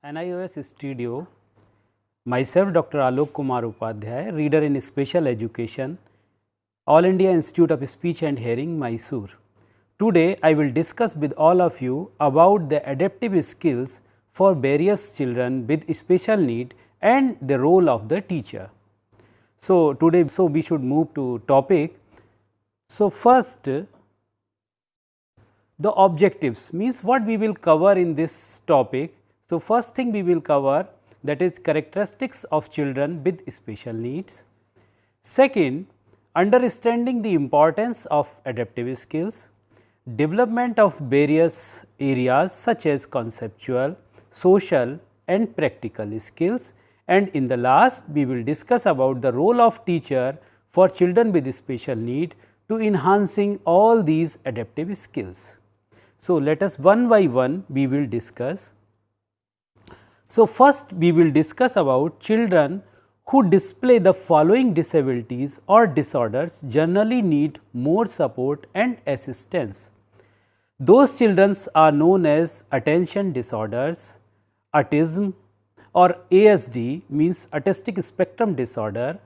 NIOS Studio, myself Dr. Alok Kumar Upadhyay, Reader in Special Education, All India Institute of Speech and Hearing, Mysore. Today I will discuss with all of you about the adaptive skills for various children with special need and the role of the teacher. So, today we should move to topic. So, first the objectives means what we will cover in this topic. So, first thing we will cover, that is characteristics of children with special needs. Second, understanding the importance of adaptive skills, development of various areas such as conceptual, social and practical skills, and in the last we will discuss about the role of teacher for children with special need to enhancing all these adaptive skills. So, let us one by one we will discuss. So, first we will discuss about children who display the following disabilities or disorders generally need more support and assistance. Those children are known as attention disorders, autism or ASD means autistic spectrum disorder,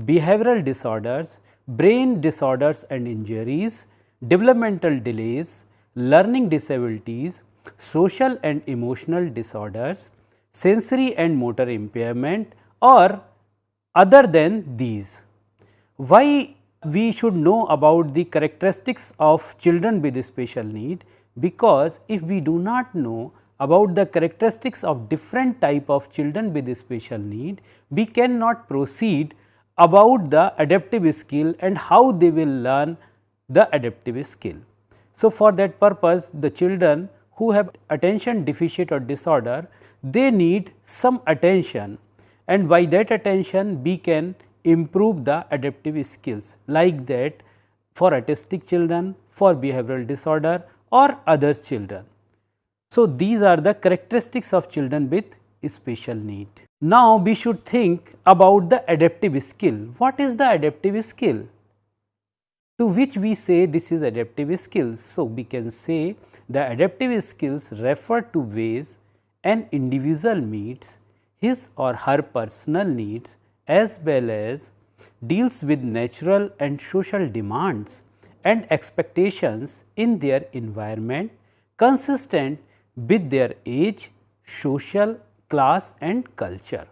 behavioral disorders, brain disorders and injuries, developmental delays, learning disabilities, social and emotional disorders, sensory and motor impairment or other than these. Why we should know about the characteristics of children with special need? Because if we do not know about the characteristics of different type of children with special need, we cannot proceed about the adaptive skill and how they will learn the adaptive skill. So, for that purpose the children who have attention deficit or disorder, they need some attention, and by that attention we can improve the adaptive skills, like that for autistic children, for behavioral disorder or other children. So, these are the characteristics of children with special need. Now, we should think about the adaptive skill. What is the adaptive skill? To which we say this is adaptive skills. So, we can say the adaptive skills refer to ways an individual meets his or her personal needs as well as deals with natural and social demands and expectations in their environment consistent with their age, social, class and culture.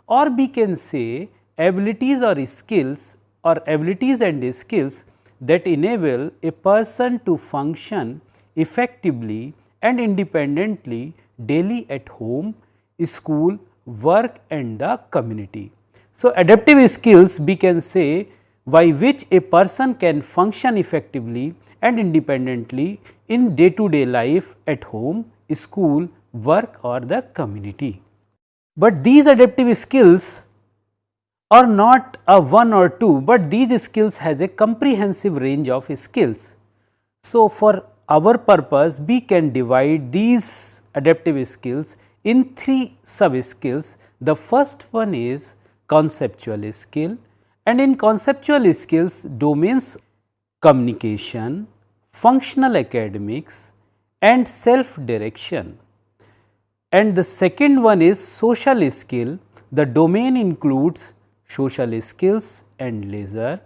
Or we can say abilities or skills or abilities and skills that enable a person to function effectively and independently daily at home, school, work and the community. So, adaptive skills we can say by which a person can function effectively and independently in day to day life at home, school, work or the community. But these adaptive skills are not a one or two, but these skills has a comprehensive range of skills. So, for our purpose we can divide these adaptive skills in three sub skills. The first one is conceptual skill, and in conceptual skills domains communication, functional academics and self direction. And the second one is social skill. The domain includes social skills and leisure.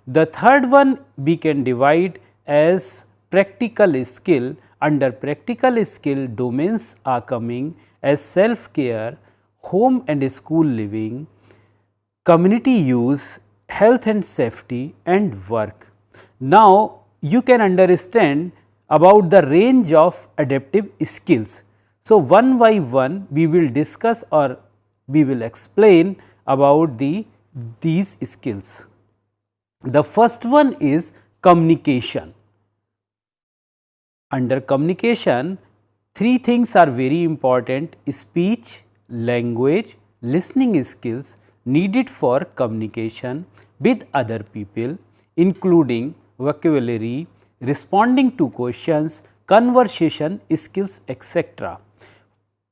The third one we can divide as practical skill. Under practical skill domains are coming as self care, home and school living, community use, health and safety and work. Now, you can understand about the range of adaptive skills. So, one by one we will discuss or we will explain about these skills. The first one is communication. Under communication, three things are very important: speech, language, listening skills needed for communication with other people, including vocabulary, responding to questions, conversation skills, etc.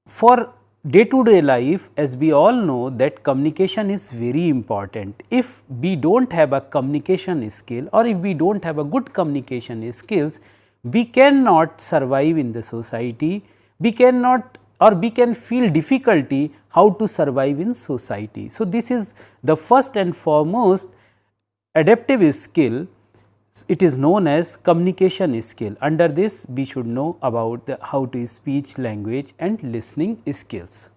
For day to day life, as we all know that communication is very important. If we do not have a communication skill or if we do not have a good communication skills, we cannot survive in the society, we cannot or we can feel difficulty how to survive in society. So, this is the first and foremost adaptive skill. It is known as communication skill. Under this we should know about how to speech, language and listening skills.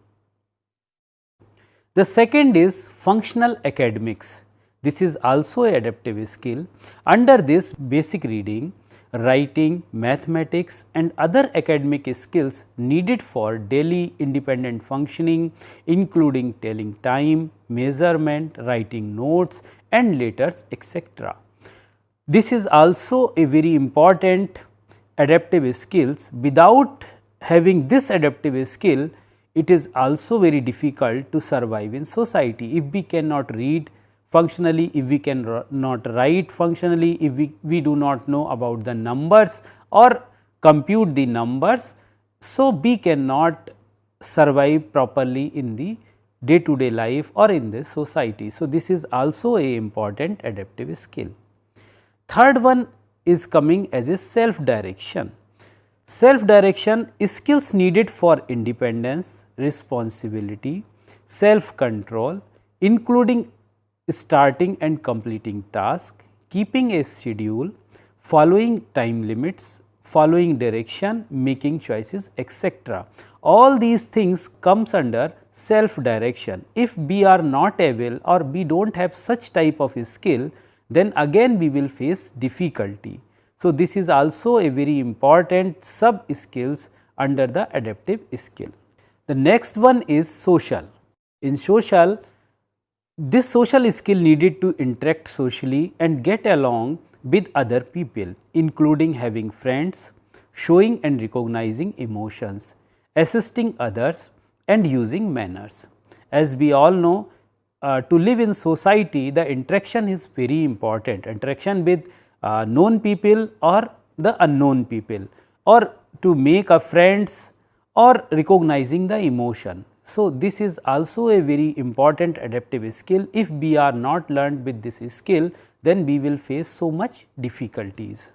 The second is functional academics. This is also a adaptive skill. Under this, basic reading, writing, mathematics and other academic skills needed for daily independent functioning, including telling time, measurement, writing notes and letters, etc. This is also a very important adaptive skills. Without having this adaptive skill, it is also very difficult to survive in society. If we cannot read functionally, if we cannot write functionally, if we do not know about the numbers or compute the numbers, so we cannot survive properly in the day to day life or in the society. So, this is also a important adaptive skill. Third one is coming as a self direction. Self direction is skills needed for independence, responsibility, self control, including starting and completing tasks, keeping a schedule, following time limits, following direction, making choices, etc. All these things comes under self direction. If we are not able or we do not have such type of skill, then again we will face difficulty. So, this is also a very important sub skills under the adaptive skill. The next one is social. In social, this social skill needed to interact socially and get along with other people, including having friends, showing and recognizing emotions, assisting others and using manners. As we all know, to live in society, the interaction is very important. Interaction with known people or the unknown people, or to make a friends or recognizing the emotion. So, this is also a very important adaptive skill. If we are not learned with this skill, then we will face so much difficulties.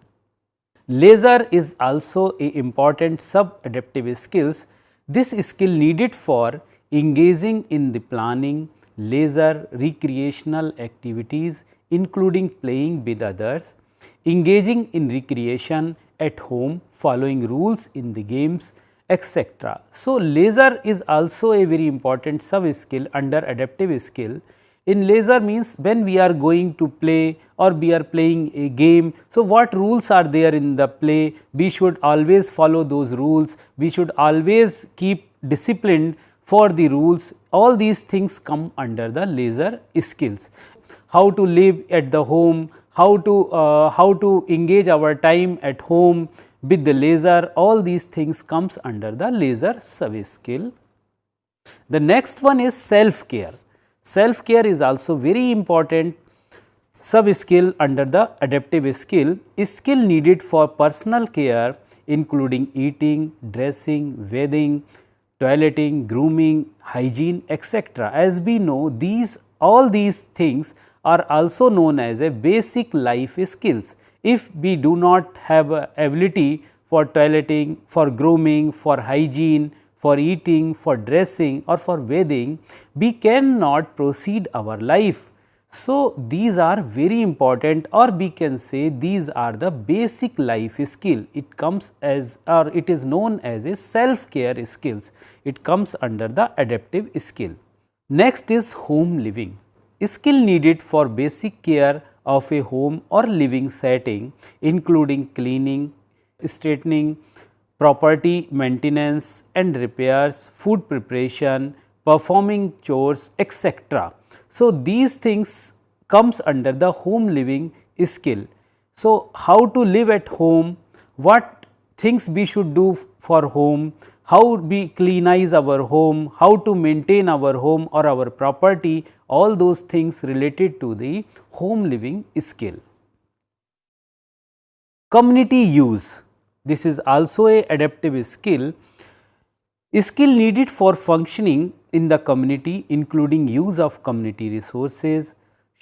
Leisure is also a important sub adaptive skills. This skill needed for engaging in the planning, leisure, recreational activities, including playing with others, engaging in recreation at home, following rules in the games, etc. So, leisure is also a very important sub skill under adaptive skill. In leisure means when we are going to play or we are playing a game. So, what rules are there in the play? We should always follow those rules. We should always keep disciplined for the rules. All these things come under the leisure skills. How to live at the home, how to engage our time at home with the leisure, all these things comes under the leisure sub skill. The next one is self care. Self care is also very important sub skill under the adaptive skill. Is skill needed for personal care, including eating, dressing, bathing, toileting, grooming, hygiene, etc. As we know, all these things are also known as a basic life skills. If we do not have ability for toileting, for grooming, for hygiene, for eating, for dressing or for bathing, we cannot proceed our life. So, these are very important, or we can say these are the basic life skill. It comes as, or it is known as a self care skills. It comes under the adaptive skill. Next is home living. Skill needed for basic care of a home or living setting, including cleaning, straightening, property maintenance and repairs, food preparation, performing chores, etc. So, these things comes under the home living skill. So, how to live at home, what things we should do for home, how we cleanize our home, how to maintain our home or our property, all those things related to the home living skill. Community use, this is also a adaptive skill. Skill needed for functioning in the community, including use of community resources,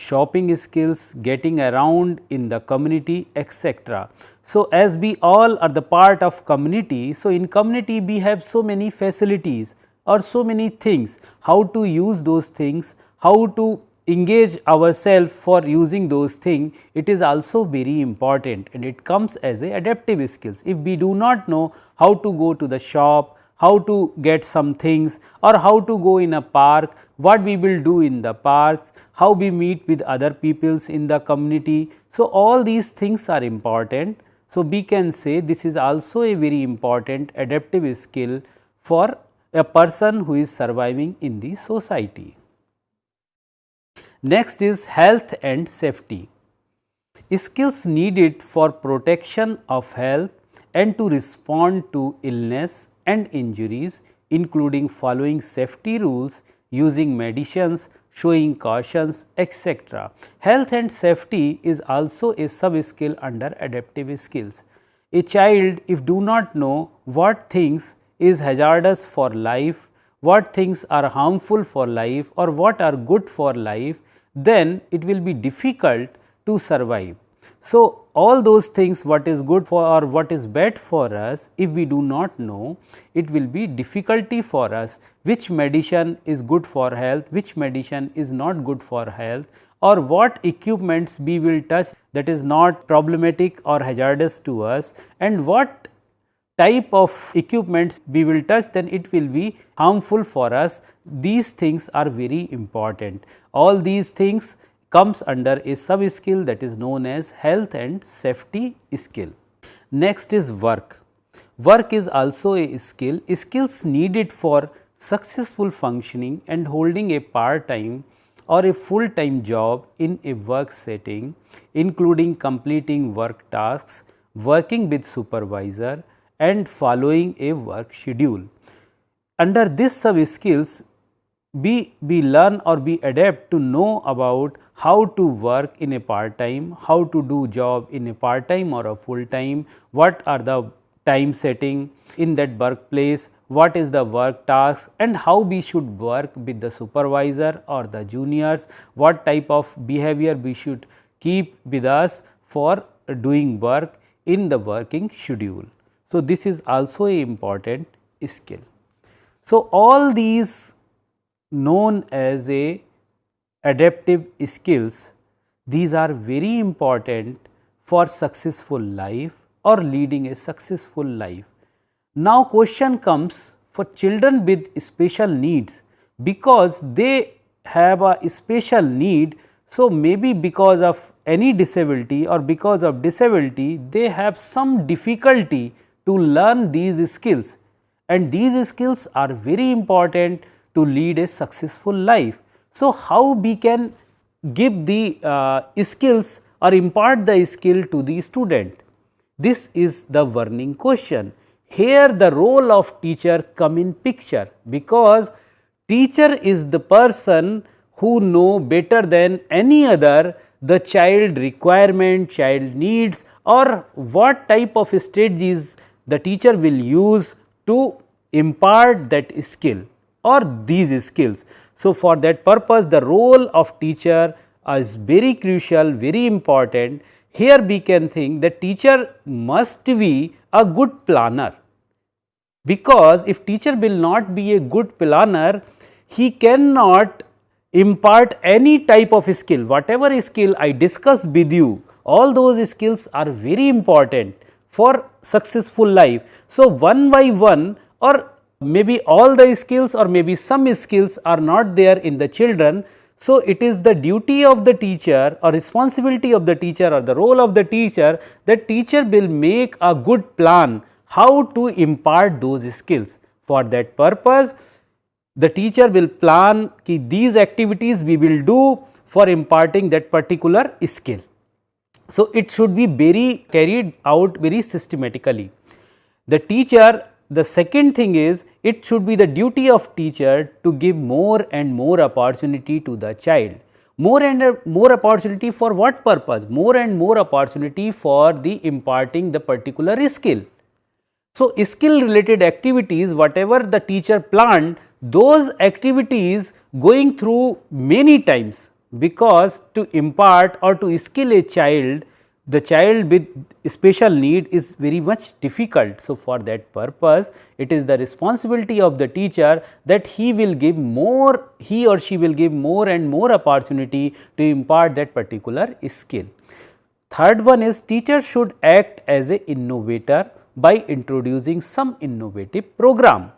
shopping skills, getting around in the community, etc. So, as we all are the part of community, so in community we have so many facilities or so many things, how to use those things, how to engage ourselves for using those things, it is also very important and it comes as a adaptive skills. If we do not know how to go to the shop, how to get some things or how to go in a park, what we will do in the parks, how we meet with other peoples in the community. So, all these things are important. So, we can say this is also a very important adaptive skill for a person who is surviving in the society. Next is health and safety. Skills needed for protection of health and to respond to illness and injuries, including following safety rules, using medicines, showing cautions, etc. Health and safety is also a sub skill under adaptive skills. A child, if do not know what things is hazardous for life, what things are harmful for life or what are good for life, then it will be difficult to survive. So, all those things what is good for or what is bad for us, if we do not know, it will be difficulty for us which medicine is good for health, which medicine is not good for health, or what equipments we will touch that is not problematic or hazardous to us, and what type of equipments we will touch, then it will be harmful for us. These things are very important. All these things comes under a sub skill that is known as health and safety skill. Next is work. Work is also a skill. Skills needed for successful functioning and holding a part time or a full time job in a work setting, including completing work tasks, working with supervisor and following a work schedule. Under this sub skills, we learn or we adapt to know about how to work in a part time, how to do job in a part time or a full time, what are the time setting in that workplace, what is the work task and how we should work with the supervisor or the juniors, what type of behavior we should keep with us for doing work in the working schedule. So, this is also a important skill. So, all these known as a adaptive skills, these are very important for successful life or leading a successful life. Now, question comes for children with special needs, because they have a special need. So, maybe because of any disability or because of disability, they have some difficulty to learn these skills, and these skills are very important to lead a successful life. So, how we can give the skills or impart the skill to the student? This is the burning question. Here the role of teacher come in picture, because teacher is the person who know better than any other the child requirement, child needs, or what type of strategies the teacher will use to impart that skill or these skills. So, for that purpose the role of teacher is very crucial, very important. Here we can think that teacher must be a good planner, because if teacher will not be a good planner, he cannot impart any type of skill. Whatever skill I discussed with you, all those skills are very important for successful life. So, one by one, or maybe all the skills or maybe some skills are not there in the children. So, it is the duty of the teacher or responsibility of the teacher or the role of the teacher that teacher will make a good plan how to impart those skills. For that purpose, the teacher will plan ki these activities we will do for imparting that particular skill. So, it should be very carried out very systematically. The teacher, the second thing is, it should be the duty of teacher to give more and more opportunity to the child. More and more opportunity for what purpose? More and more opportunity for the imparting the particular skill. So, skill related activities, whatever the teacher planned, those activities going through many times because to impart or to skill a child, the child with special need is very much difficult. So, for that purpose it is the responsibility of the teacher that he or she will give more and more opportunity to impart that particular skill. Third one is teacher should act as a innovator by introducing some innovative program.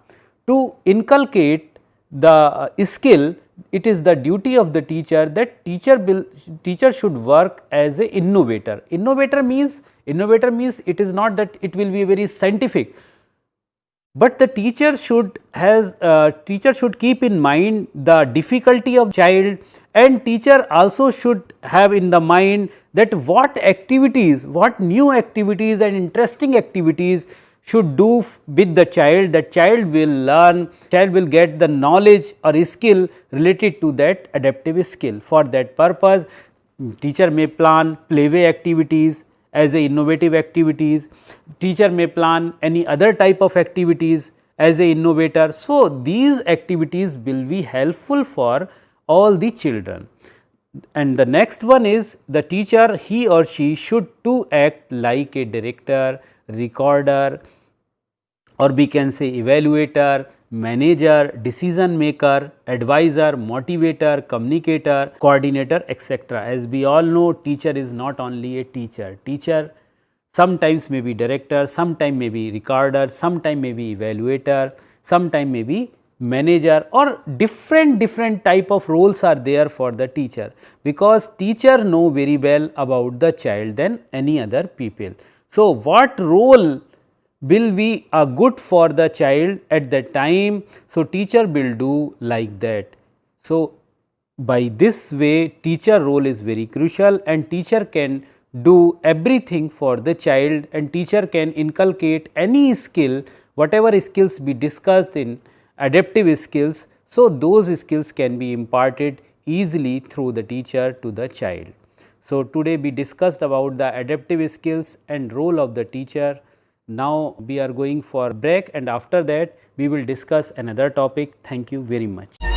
To inculcate the skill, it is the duty of the teacher that teacher should work as a innovator. Innovator means it is not that it will be very scientific, but the teacher should keep in mind the difficulty of child, and teacher also should have in the mind that what new activities and interesting activities should do with the child, that child will get the knowledge or skill related to that adaptive skill. For that purpose teacher may plan playway activities as a innovative activities, teacher may plan any other type of activities as a innovator. So, these activities will be helpful for all the children. And the next one is the teacher, he or she should to act like a director, recorder, or we can say evaluator, manager, decision maker, advisor, motivator, communicator, coordinator, etc. As we all know, teacher is not only a teacher. Teacher sometimes may be director, sometime may be recorder, sometime may be evaluator, sometime may be manager, or different type of roles are there for the teacher, because teacher know very well about the child than any other people. So, what role will be good for the child at that time? So, teacher will do like that. So, by this way teacher role is very crucial, and teacher can do everything for the child, and teacher can inculcate any skill, whatever skills we discussed in adaptive skills. So, those skills can be imparted easily through the teacher to the child. So, today we discussed about the adaptive skills and role of the teacher. Now, we are going for break, and after that we will discuss another topic. Thank you very much.